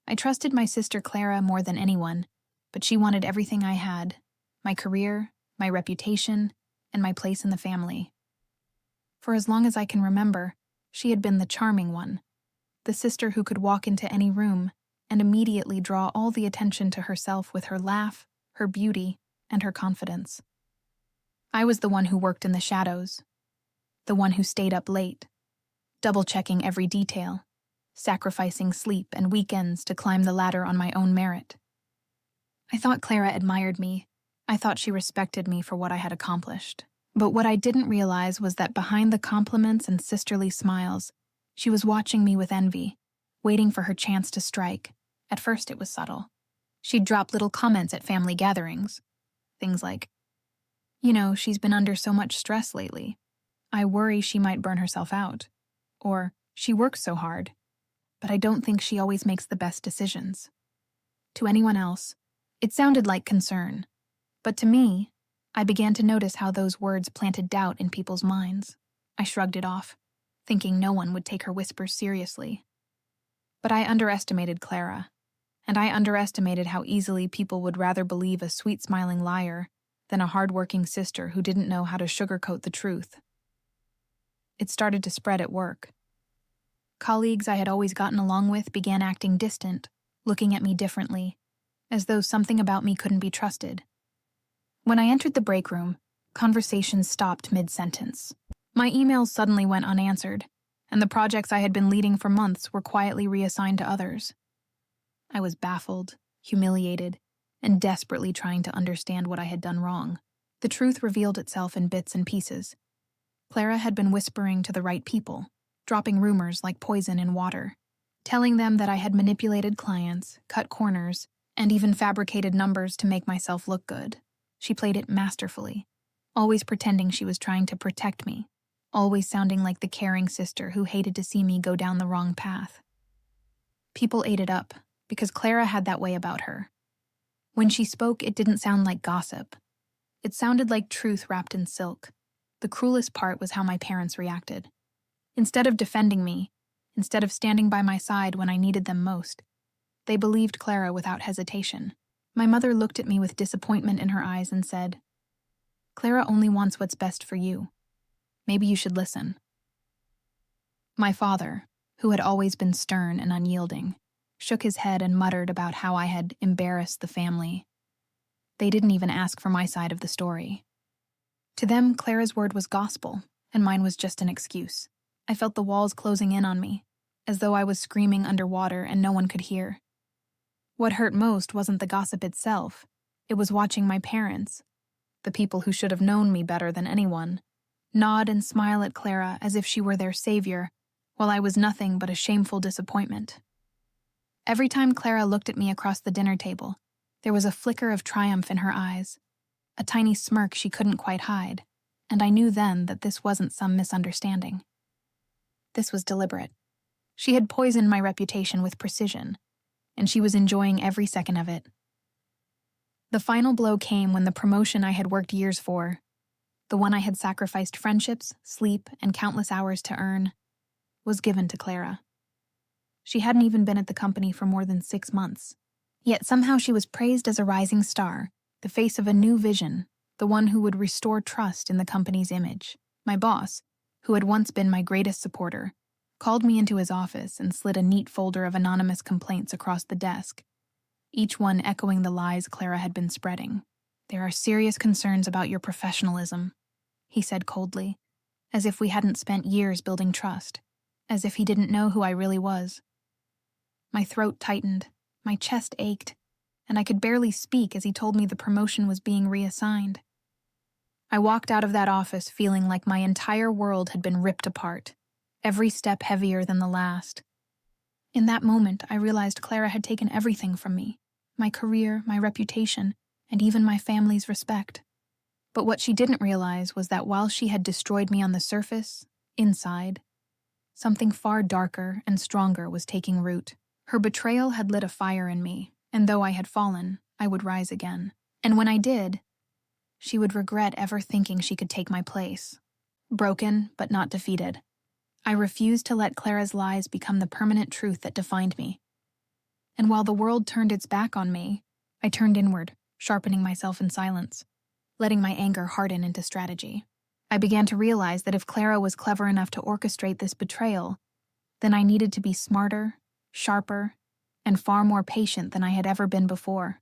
I trusted my sister Clara more than anyone, but she wanted everything I had: my career, my reputation, and my place in the family. For as long as I can remember, she had been the charming one, the sister who could walk into any room and immediately draw all the attention to herself with her laugh, her beauty, and her confidence. I was the one who worked in the shadows, the one who stayed up late, double-checking every detail, sacrificing sleep and weekends to climb the ladder on my own merit. I thought Clara admired me. I thought she respected me for what I had accomplished. But what I didn't realize was that behind the compliments and sisterly smiles, she was watching me with envy, waiting for her chance to strike. At first it was subtle. She'd drop little comments at family gatherings. Things like, "She's been under so much stress lately. I worry she might burn herself out." Or, "She works so hard, but I don't think she always makes the best decisions." To anyone else, it sounded like concern. But to me, I began to notice how those words planted doubt in people's minds. I shrugged it off, thinking no one would take her whispers seriously. But I underestimated Clara, and I underestimated how easily people would rather believe a sweet-smiling liar than a hard-working sister who didn't know how to sugarcoat the truth. It started to spread at work. Colleagues I had always gotten along with began acting distant, looking at me differently, as though something about me couldn't be trusted. When I entered the break room, conversations stopped mid-sentence. My emails suddenly went unanswered, and the projects I had been leading for months were quietly reassigned to others. I was baffled, humiliated, and desperately trying to understand what I had done wrong. The truth revealed itself in bits and pieces. Clara had been whispering to the right people, dropping rumors like poison in water, telling them that I had manipulated clients, cut corners, and even fabricated numbers to make myself look good. She played it masterfully, always pretending she was trying to protect me, always sounding like the caring sister who hated to see me go down the wrong path. People ate it up, because Clara had that way about her. When she spoke, it didn't sound like gossip. It sounded like truth wrapped in silk. The cruelest part was how my parents reacted. Instead of defending me, instead of standing by my side when I needed them most, they believed Clara without hesitation. My mother looked at me with disappointment in her eyes and said, "Clara only wants what's best for you. Maybe you should listen." My father, who had always been stern and unyielding, shook his head and muttered about how I had embarrassed the family. They didn't even ask for my side of the story. To them, Clara's word was gospel, and mine was just an excuse. I felt the walls closing in on me, as though I was screaming underwater and no one could hear. What hurt most wasn't the gossip itself. It was watching my parents, the people who should have known me better than anyone, nod and smile at Clara as if she were their savior, while I was nothing but a shameful disappointment. Every time Clara looked at me across the dinner table, there was a flicker of triumph in her eyes, a tiny smirk she couldn't quite hide, and I knew then that this wasn't some misunderstanding. This was deliberate. She had poisoned my reputation with precision, and she was enjoying every second of it. The final blow came when the promotion I had worked years for, the one I had sacrificed friendships, sleep, and countless hours to earn, was given to Clara. She hadn't even been at the company for more than 6 months. Yet somehow she was praised as a rising star, the face of a new vision, the one who would restore trust in the company's image. My boss, who had once been my greatest supporter, called me into his office and slid a neat folder of anonymous complaints across the desk, each one echoing the lies Clara had been spreading. "There are serious concerns about your professionalism," he said coldly, as if we hadn't spent years building trust, as if he didn't know who I really was. My throat tightened, my chest ached, and I could barely speak as he told me the promotion was being reassigned. I walked out of that office feeling like my entire world had been ripped apart, every step heavier than the last. In that moment, I realized Clara had taken everything from me, my career, my reputation, and even my family's respect. But what she didn't realize was that while she had destroyed me on the surface, inside, something far darker and stronger was taking root. Her betrayal had lit a fire in me, and though I had fallen, I would rise again. And when I did, she would regret ever thinking she could take my place. Broken, but not defeated, I refused to let Clara's lies become the permanent truth that defined me. And while the world turned its back on me, I turned inward, sharpening myself in silence, letting my anger harden into strategy. I began to realize that if Clara was clever enough to orchestrate this betrayal, then I needed to be smarter, sharper, and far more patient than I had ever been before.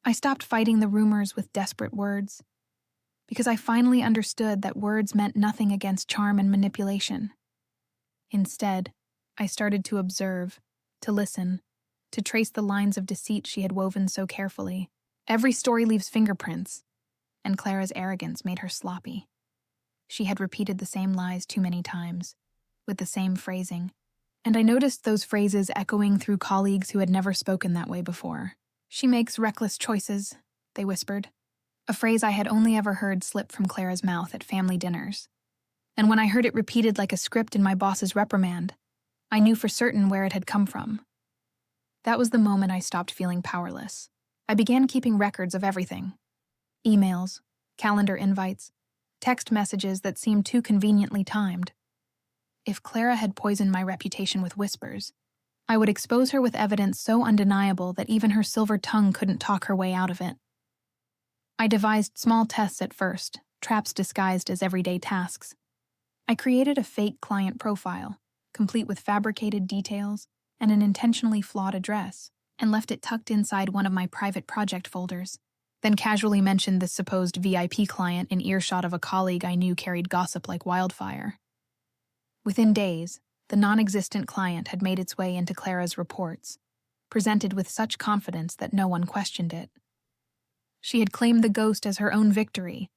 I stopped fighting the rumors with desperate words, because I finally understood that words meant nothing against charm and manipulation. Instead, I started to observe, to listen, to trace the lines of deceit she had woven so carefully. Every story leaves fingerprints, and Clara's arrogance made her sloppy. She had repeated the same lies too many times, with the same phrasing, and I noticed those phrases echoing through colleagues who had never spoken that way before. "She makes reckless choices," they whispered, a phrase I had only ever heard slip from Clara's mouth at family dinners. And when I heard it repeated like a script in my boss's reprimand, I knew for certain where it had come from. That was the moment I stopped feeling powerless. I began keeping records of everything: emails, calendar invites, text messages that seemed too conveniently timed. If Clara had poisoned my reputation with whispers, I would expose her with evidence so undeniable that even her silver tongue couldn't talk her way out of it. I devised small tests at first, traps disguised as everyday tasks. I created a fake client profile, complete with fabricated details and an intentionally flawed address, and left it tucked inside one of my private project folders, then casually mentioned this supposed VIP client in earshot of a colleague I knew carried gossip like wildfire. Within days, the non-existent client had made its way into Clara's reports, presented with such confidence that no one questioned it. She had claimed the ghost as her own victory,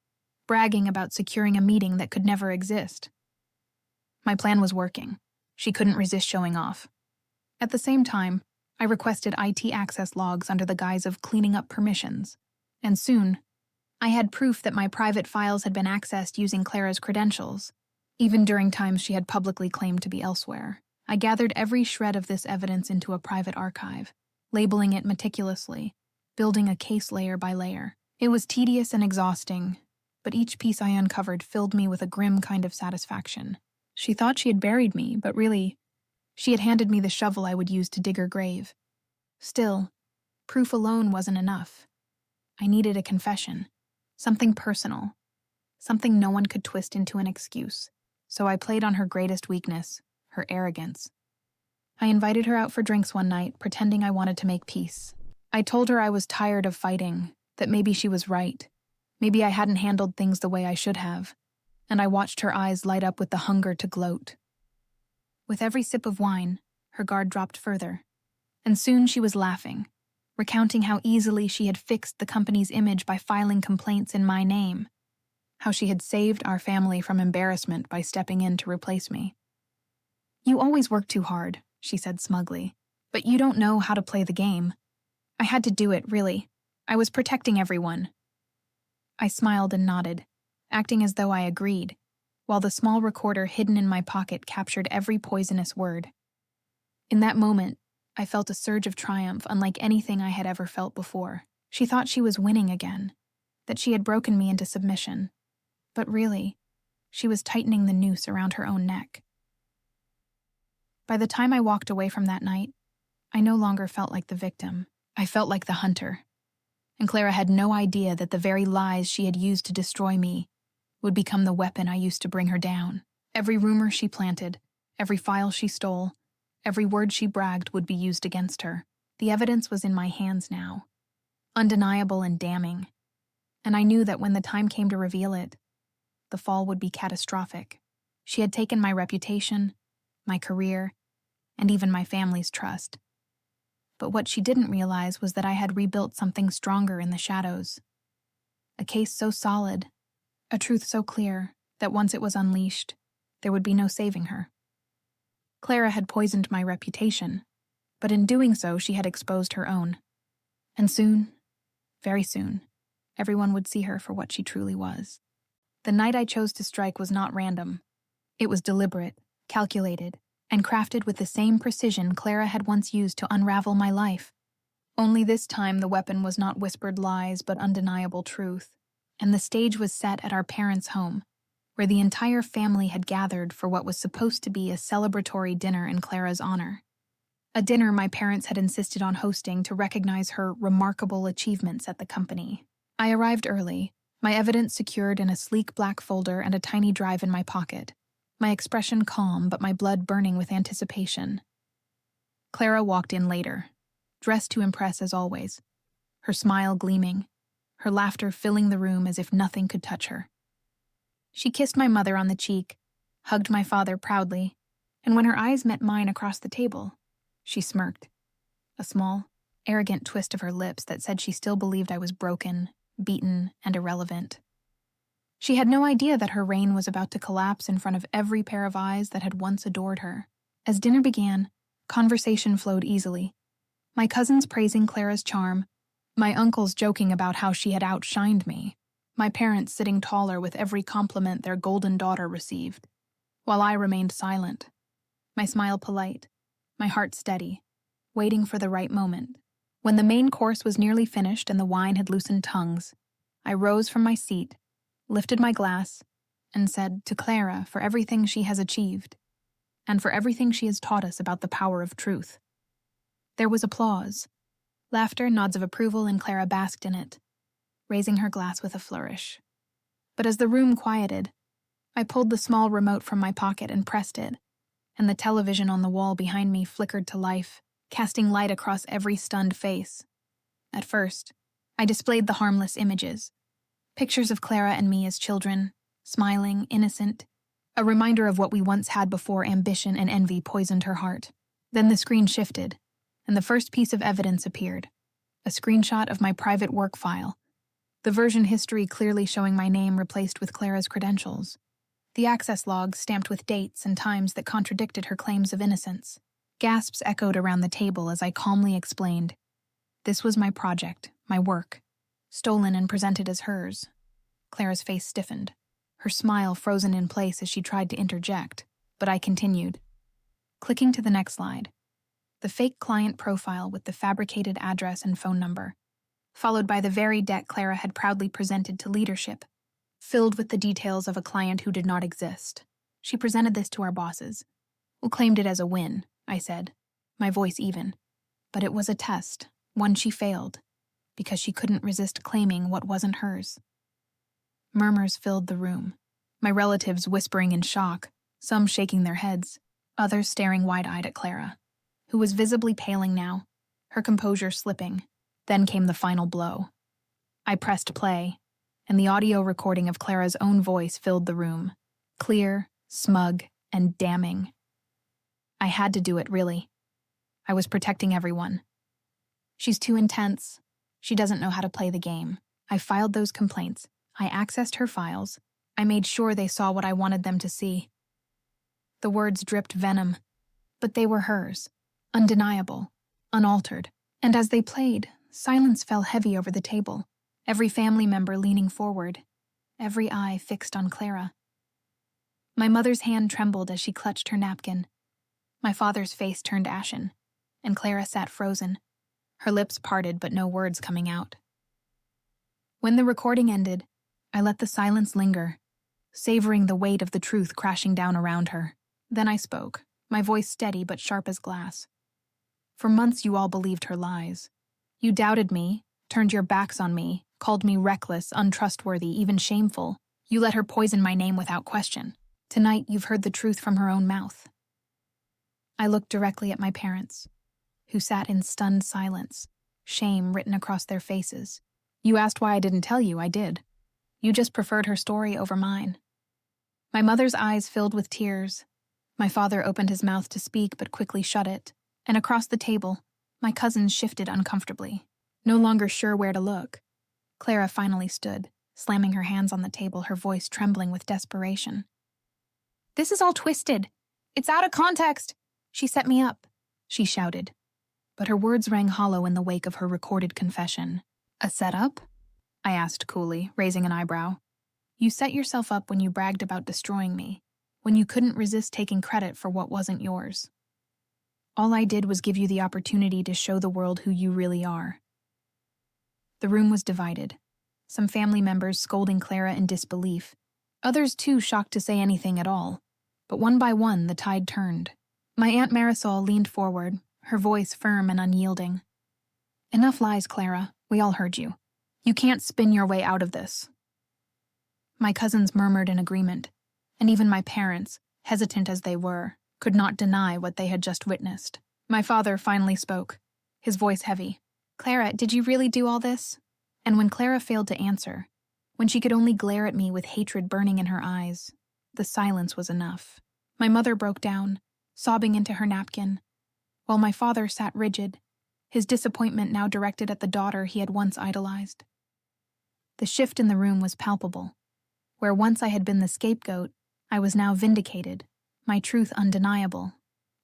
bragging about securing a meeting that could never exist. My plan was working. She couldn't resist showing off. At the same time, I requested IT access logs under the guise of cleaning up permissions, and soon, I had proof that my private files had been accessed using Clara's credentials, even during times she had publicly claimed to be elsewhere. I gathered every shred of this evidence into a private archive, labeling it meticulously, building a case layer by layer. It was tedious and exhausting, but each piece I uncovered filled me with a grim kind of satisfaction. She thought she had buried me, but really, she had handed me the shovel I would use to dig her grave. Still, proof alone wasn't enough. I needed a confession, something personal, something no one could twist into an excuse. So I played on her greatest weakness, her arrogance. I invited her out for drinks one night, pretending I wanted to make peace. I told her I was tired of fighting, that maybe she was right. Maybe I hadn't handled things the way I should have, and I watched her eyes light up with the hunger to gloat. With every sip of wine, her guard dropped further, and soon she was laughing, recounting how easily she had fixed the company's image by filing complaints in my name, how she had saved our family from embarrassment by stepping in to replace me. "You always work too hard," she said smugly, "but you don't know how to play the game. I had to do it, really. I was protecting everyone." I smiled and nodded, acting as though I agreed, while the small recorder hidden in my pocket captured every poisonous word. In that moment, I felt a surge of triumph unlike anything I had ever felt before. She thought she was winning again, that she had broken me into submission. But really, she was tightening the noose around her own neck. By the time I walked away from that night, I no longer felt like the victim. I felt like the hunter. And Clara had no idea that the very lies she had used to destroy me would become the weapon I used to bring her down. Every rumor she planted, every file she stole, every word she bragged would be used against her. The evidence was in my hands now, undeniable and damning, and I knew that when the time came to reveal it, the fall would be catastrophic. She had taken my reputation, my career, and even my family's trust. But what she didn't realize was that I had rebuilt something stronger in the shadows. A case so solid, a truth so clear, that once it was unleashed, there would be no saving her. Clara had poisoned my reputation, but in doing so she had exposed her own. And soon, very soon, everyone would see her for what she truly was. The night I chose to strike was not random. It was deliberate, calculated, and crafted with the same precision Clara had once used to unravel my life. Only this time the weapon was not whispered lies but undeniable truth, and the stage was set at our parents' home, where the entire family had gathered for what was supposed to be a celebratory dinner in Clara's honor. a dinner my parents had insisted on hosting to recognize her remarkable achievements at the company. I arrived early, my evidence secured in a sleek black folder and a tiny drive in my pocket, my expression calm but my blood burning with anticipation. Clara walked in later, dressed to impress as always, her smile gleaming, her laughter filling the room as if nothing could touch her. She kissed my mother on the cheek, hugged my father proudly, and when her eyes met mine across the table, she smirked, a small, arrogant twist of her lips that said she still believed I was broken, beaten, and irrelevant. She had no idea that her reign was about to collapse in front of every pair of eyes that had once adored her. As dinner began, conversation flowed easily, my cousins praising Clara's charm, my uncles joking about how she had outshined me, my parents sitting taller with every compliment their golden daughter received, while I remained silent, my smile polite, my heart steady, waiting for the right moment. When the main course was nearly finished and the wine had loosened tongues, I rose from my seat, lifted my glass, and said to Clara for everything she has achieved, and for everything she has taught us about the power of truth. There was applause, laughter, nods of approval, and Clara basked in it, raising her glass with a flourish. But as the room quieted, I pulled the small remote from my pocket and pressed it, and the television on the wall behind me flickered to life, casting light across every stunned face. At first, I displayed the harmless images, pictures of Clara and me as children, smiling, innocent, a reminder of what we once had before ambition and envy poisoned her heart. Then the screen shifted, and the first piece of evidence appeared, a screenshot of my private work file, the version history clearly showing my name replaced with Clara's credentials, the access logs stamped with dates and times that contradicted her claims of innocence. Gasps echoed around the table as I calmly explained. This was my project, my work, stolen and presented as hers. Clara's face stiffened, her smile frozen in place as she tried to interject, but I continued. Clicking to the next slide, the fake client profile with the fabricated address and phone number, followed by the very deck Clara had proudly presented to leadership, filled with the details of a client who did not exist. She presented this to our bosses, who claimed it as a win, I said, my voice even. But it was a test, one she failed, because she couldn't resist claiming what wasn't hers. Murmurs filled the room, my relatives whispering in shock, some shaking their heads, others staring wide-eyed at Clara, who was visibly paling now, her composure slipping. Then came the final blow. I pressed play, and the audio recording of Clara's own voice filled the room, clear, smug, and damning. I had to do it, really. I was protecting everyone. She's too intense. She doesn't know how to play the game. I filed those complaints. I accessed her files. I made sure they saw what I wanted them to see. The words dripped venom, but they were hers, undeniable, unaltered. And as they played, silence fell heavy over the table, every family member leaning forward, every eye fixed on Clara. My mother's hand trembled as she clutched her napkin. My father's face turned ashen, and Clara sat frozen, her lips parted but no words coming out. When the recording ended, I let the silence linger, savoring the weight of the truth crashing down around her. Then I spoke, my voice steady but sharp as glass. For months you all believed her lies. You doubted me, turned your backs on me, called me reckless, untrustworthy, even shameful. You let her poison my name without question. Tonight you've heard the truth from her own mouth. I looked directly at my parents, who sat in stunned silence, shame written across their faces. You asked why I didn't tell you, I did. You just preferred her story over mine. My mother's eyes filled with tears. My father opened his mouth to speak but quickly shut it, and across the table, my cousins shifted uncomfortably, no longer sure where to look. Clara finally stood, slamming her hands on the table, her voice trembling with desperation. This is all twisted. It's out of context. She set me up, she shouted. But her words rang hollow in the wake of her recorded confession. A setup? I asked coolly, raising an eyebrow. You set yourself up when you bragged about destroying me, when you couldn't resist taking credit for what wasn't yours. All I did was give you the opportunity to show the world who you really are. The room was divided, some family members scolding Clara in disbelief, others too shocked to say anything at all. But one by one, the tide turned. My Aunt Marisol leaned forward, her voice firm and unyielding. "Enough lies, Clara. We all heard you. You can't spin your way out of this." My cousins murmured in agreement, and even my parents, hesitant as they were, could not deny what they had just witnessed. My father finally spoke, his voice heavy. "Clara, did you really do all this?" And when Clara failed to answer, when she could only glare at me with hatred burning in her eyes, the silence was enough. My mother broke down, sobbing into her napkin, while my father sat rigid, his disappointment now directed at the daughter he had once idolized. The shift in the room was palpable. Where once I had been the scapegoat, I was now vindicated, my truth undeniable,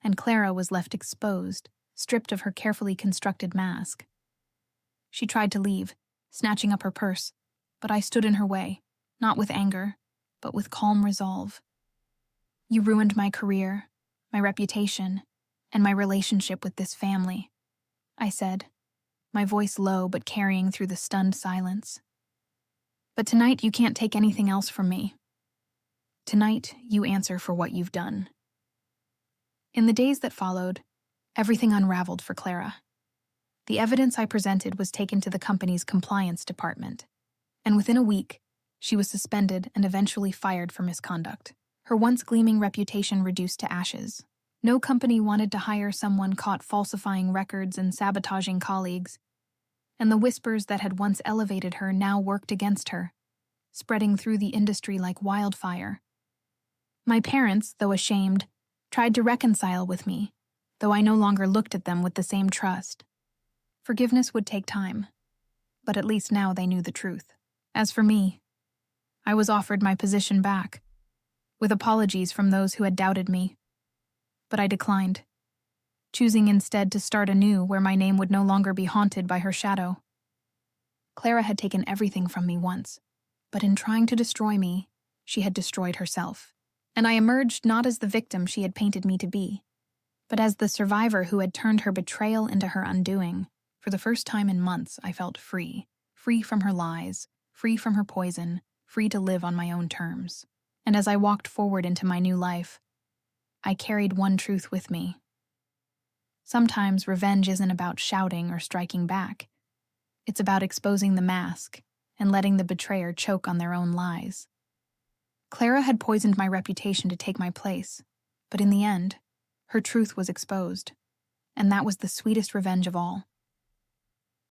and Clara was left exposed, stripped of her carefully constructed mask. She tried to leave, snatching up her purse, but I stood in her way, not with anger, but with calm resolve. "You ruined my career, my reputation, and my relationship with this family," I said, my voice low but carrying through the stunned silence. "But tonight you can't take anything else from me. Tonight you answer for what you've done." In the days that followed, everything unraveled for Clara. The evidence I presented was taken to the company's compliance department, and within a week, she was suspended and eventually fired for misconduct. Her once gleaming reputation reduced to ashes. No company wanted to hire someone caught falsifying records and sabotaging colleagues, and the whispers that had once elevated her now worked against her, spreading through the industry like wildfire. My parents, though ashamed, tried to reconcile with me, though I no longer looked at them with the same trust. Forgiveness would take time, but at least now they knew the truth. As for me, I was offered my position back, with apologies from those who had doubted me, but I declined, choosing instead to start anew where my name would no longer be haunted by her shadow. Clara had taken everything from me once, but in trying to destroy me, she had destroyed herself, and I emerged not as the victim she had painted me to be, but as the survivor who had turned her betrayal into her undoing. For the first time in months, I felt free from her lies, free from her poison, free to live on my own terms. And as I walked forward into my new life, I carried one truth with me. Sometimes revenge isn't about shouting or striking back. It's about exposing the mask and letting the betrayer choke on their own lies. Clara had poisoned my reputation to take my place, but in the end, her truth was exposed, and that was the sweetest revenge of all.